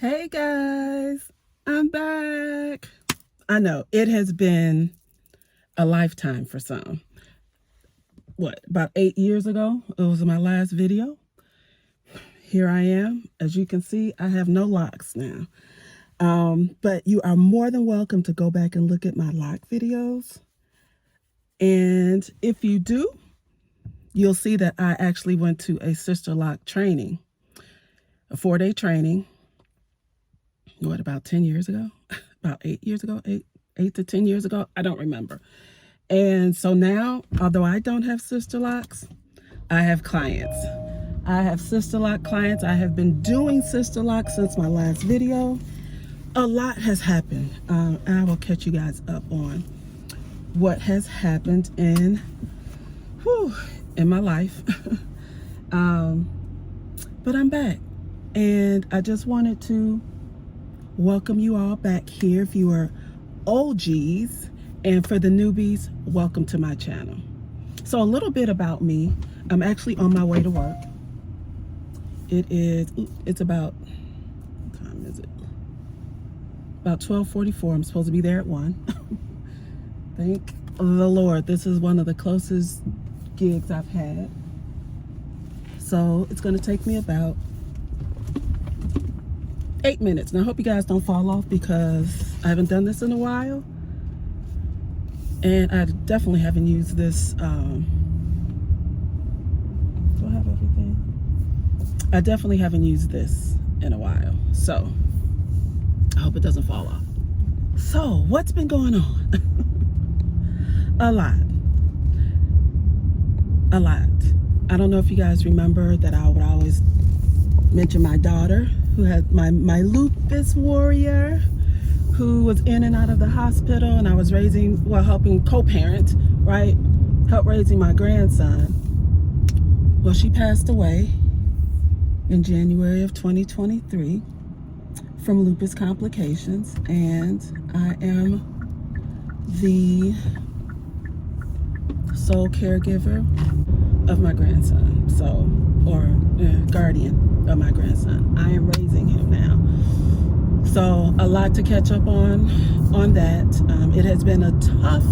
Hey guys, I'm back. I know it has been a lifetime for some. About 8 years ago, it was my last video. Here I am. As you can see, I have no locks now. But you are more than welcome to go back and look at my lock videos. And if you do, you'll see that I actually went to a sister lock training, a 4-day training. About 10 years ago? About 8 years ago? 8 to 10 years ago? I don't remember. And so now, although I don't have sister locks, I have clients. I have sister lock clients. I have been doing sister locks since my last video. A lot has happened. And I will catch you guys up on what has happened in my life. But I'm back. And I just wanted to welcome you all back here. If you are OGs, and for the newbies, welcome to my channel. So a little bit about me. I'm actually on my way to work. It's about, what time is it? About 12:44. I'm supposed to be there at 1. Thank the Lord. This is one of the closest gigs I've had. So it's going to take me about 8 minutes. Now I hope you guys don't fall off because I haven't done this in a while. And I definitely haven't used this. Do I have everything? I definitely haven't used this in a while. So I hope it doesn't fall off. So what's been going on? A lot. I don't know if you guys remember that I would always mention my daughter, who had my lupus warrior, who was in and out of the hospital, and I was helping co-parent, right? Help raising my grandson. Well, she passed away in January of 2023 from lupus complications, and I am the sole caregiver of my grandson, guardian of my grandson. I am raising him now. So a lot to catch up on that. It has been a tough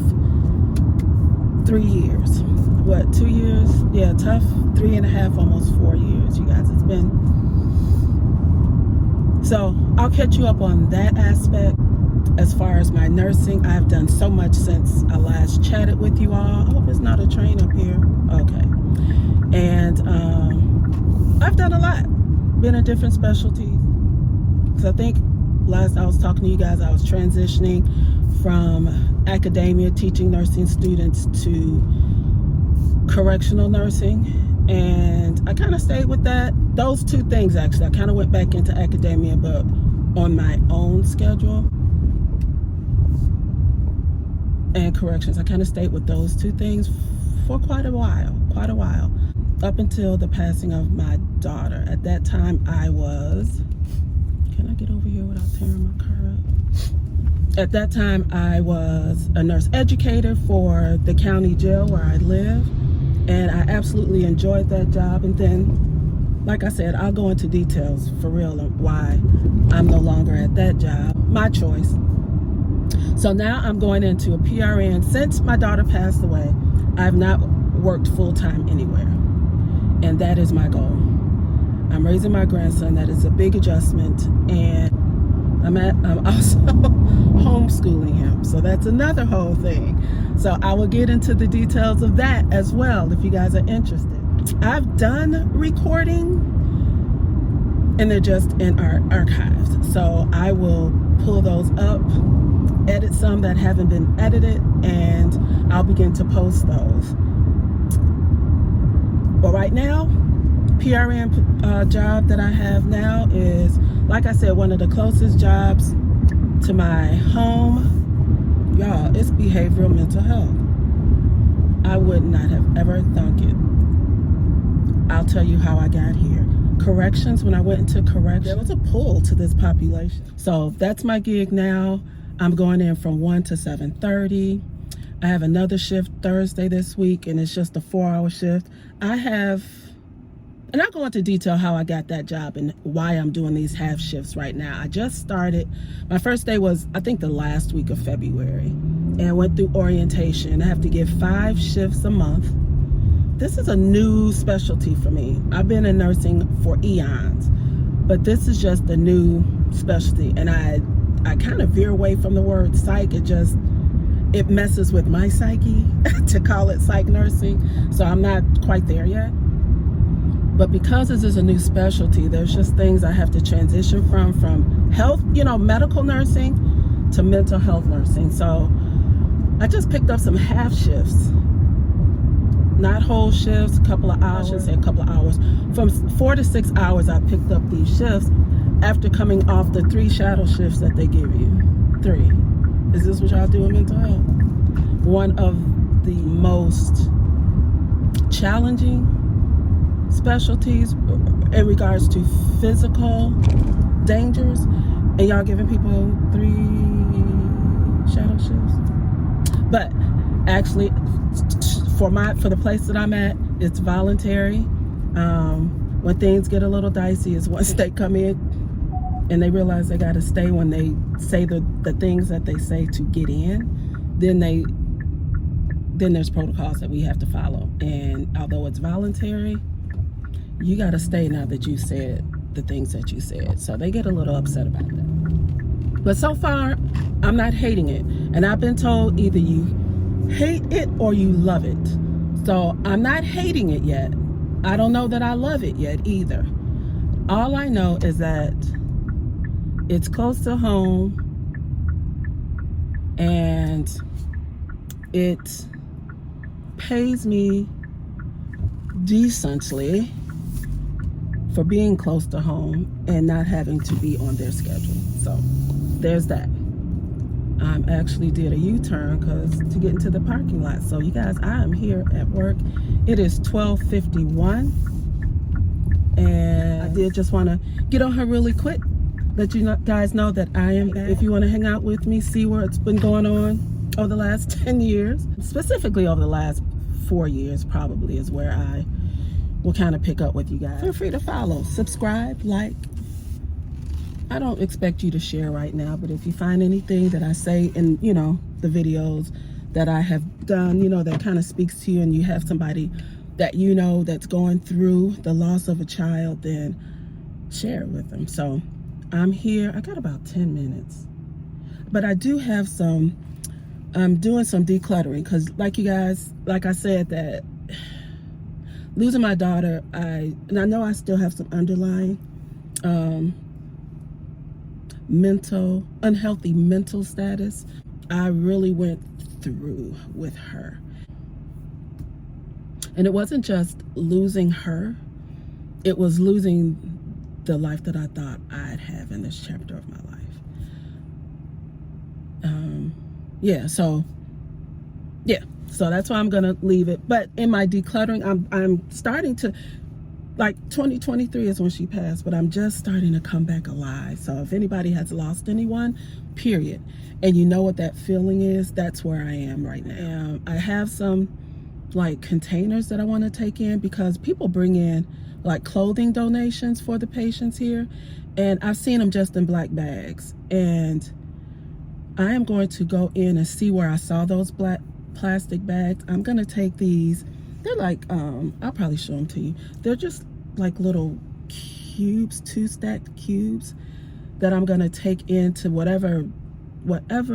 3 years. 2 years? Yeah, tough 3.5, almost 4 years, you guys. It's been. So I'll catch you up on that aspect. As far as my nursing, I've done so much since I last chatted with you all. I hope it's not a train up here. Okay. And I've done a lot. Been in different specialties. So I think last I was talking to you guys, I was transitioning from academia, teaching nursing students, to correctional nursing. And I kind of stayed with that. Those two things, actually. I kind of went back into academia, but on my own schedule. And corrections. I kind of stayed with those two things for quite a while. Up until the passing of my daughter. At that time, I was... Can I get over here without tearing my car up? At that time, I was a nurse educator for the county jail where I live. And I absolutely enjoyed that job. And then, like I said, I'll go into details for real of why I'm no longer at that job. My choice. So now I'm going into a PRN. Since my daughter passed away, I've not worked full-time anywhere. And that is my goal. I'm raising my grandson. That is a big adjustment. And I'm also homeschooling him. So that's another whole thing. So I will get into the details of that as well if you guys are interested. I've done recording and they're just in our archives. So I will pull those up, edit some that haven't been edited, and I'll begin to post those. But right now, PRN job that I have now is, like I said, one of the closest jobs to my home. Y'all, it's behavioral mental health. I would not have ever thunk it. I'll tell you how I got here. Corrections, when I went into corrections, there was a pull to this population. So that's my gig now. I'm going in from 1 to 7:30. I have another shift Thursday this week, and it's just a 4-hour shift. I have And I'll go into detail how I got that job and why I'm doing these half shifts right now. I just started. My first day was, I think, the last week of February. And I went through orientation. I have to give 5 shifts a month. This is a new specialty for me. I've been in nursing for eons, but this is just a new specialty. And I kind of veer away from the word psych. It messes with my psyche to call it psych nursing. So I'm not quite there yet. But because this is a new specialty, there's just things I have to transition from health, medical nursing to mental health nursing. So I just picked up some half shifts, not whole shifts, a couple of hours. I should say a couple of hours. From 4 to 6 hours, I picked up these shifts after coming off the 3 shadow shifts that they give you. 3. Is this what y'all do in mental health? One of the most challenging specialties in regards to physical dangers, and y'all giving people 3 shadow shifts. But actually, for the place that I'm at, it's voluntary. When things get a little dicey is once they come in and they realize they got to stay. When they say the things that they say to get in, then there's protocols that we have to follow. And although it's voluntary, you got to stay now that you said the things that you said. So they get a little upset about that. But so far, I'm not hating it. And I've been told either you hate it or you love it. So I'm not hating it yet. I don't know that I love it yet either. All I know is that it's close to home and it pays me decently for being close to home and not having to be on their schedule. So there's that. I actually did a U-turn to get into the parking lot. So you guys, I am here at work. It is 12:51, and I did just want to get on her really quick, let you guys know that I am back. If you want to hang out with me, see where it's been going on over the last 10 years, specifically over the last 4 years probably is where I will kind of pick up with you guys. Feel free to follow, subscribe, like. I don't expect you to share right now, but if you find anything that I say in, the videos that I have done, that kind of speaks to you, and you have somebody that that's going through the loss of a child, then share it with them. So I'm here. I got about 10 minutes, but I do have I'm doing some decluttering because like I said, that losing my daughter, and I know I still have some underlying, unhealthy mental status I really went through with her. And it wasn't just losing her, it was losing the life that I thought I'd have in this chapter of my life. So that's why I'm gonna leave it. But in my decluttering, I'm starting to, like, 2023 is when she passed, but I'm just starting to come back alive. So if anybody has lost anyone, period, and you know what that feeling is, that's where I am right now. I have some containers that I want to take in because people bring in clothing donations for the patients here, and I've seen them just in black bags, and I am going to go in and see where I saw those black plastic bags. I'm gonna take these. They're I'll probably show them to you. They're just little cubes, 2 stacked cubes that I'm gonna take into whatever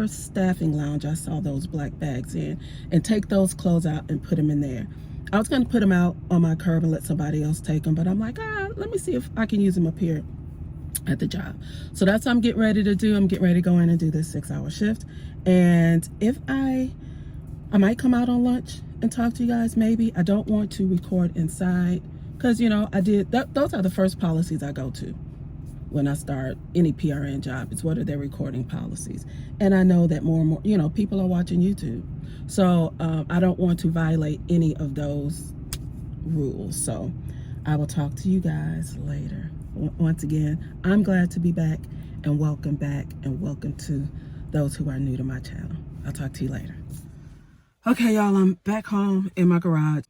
staffing lounge I saw those black bags in, and take those clothes out and put them in there. I was gonna put them out on my curb and let somebody else take them, but I'm like, let me see if I can use them up here at the job. So that's what I'm getting ready to do. I'm getting ready to go in and do this 6-hour shift. And if I might come out on lunch and talk to you guys, maybe. I don't want to record inside because, those are the first policies I go to when I start any PRN job. It's what are their recording policies. And I know that more and more, people are watching YouTube. So I don't want to violate any of those rules. So I will talk to you guys later. Once again, I'm glad to be back, and welcome to those who are new to my channel. I'll talk to you later. Okay, y'all, I'm back home in my garage.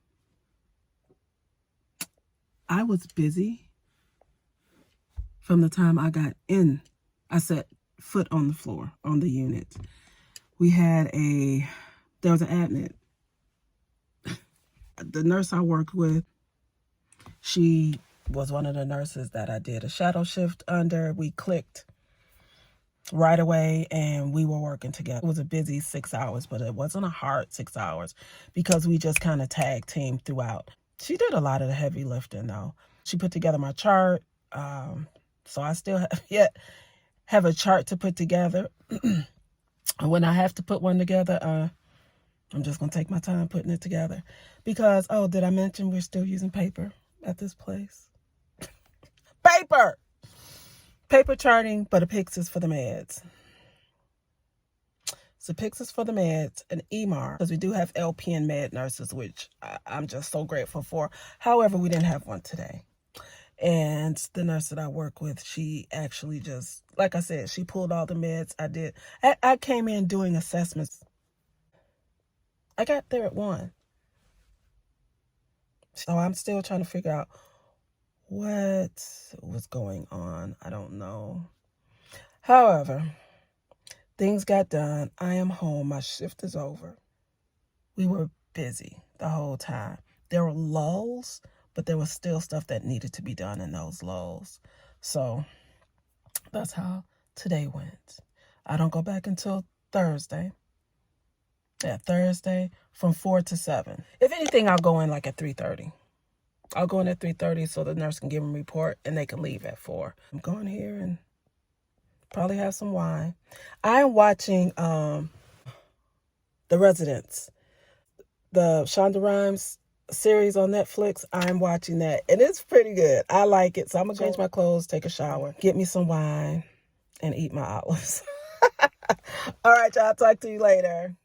I was busy from the time I got in. I set foot on the floor, on the unit. There was an admit. The nurse I worked with, she was one of the nurses that I did a shadow shift under. We clicked right away and we were working together. It was a busy 6 hours, but it wasn't a hard 6 hours because we just kind of tag teamed throughout. She did a lot of the heavy lifting though. She put together my chart. So I still have a chart to put together. And when I have to put one together, I'm just going to take my time putting it together. Because, oh, did I mention we're still using paper at this place? Paper! Paper charting, but a PICS is for the meds. So PICS is for the meds, an EMAR, because we do have LPN med nurses, which I'm just so grateful for. However, we didn't have one today. And the nurse that I work with, she actually just, like I said, she pulled all the meds. I came in doing assessments. I got there at 1. So I'm still trying to figure out what was going on. I don't know. However, things got done. I am home. My shift is over. We were busy the whole time. There were lulls, but there was still stuff that needed to be done in those lulls. So that's how today went. I don't go back until Thursday. Yeah, Thursday from 4 to 7. If anything, I'll go in like at 3:30. I'll go in at 3:30 so the nurse can give them a report and they can leave at 4. I'm going here and probably have some wine. I'm watching The Residents, the Shonda Rhimes series on Netflix. I'm watching that and it's pretty good. I like it. So I'm going to change my clothes, take a shower, get me some wine, and eat my olives. All right, y'all. Talk to you later.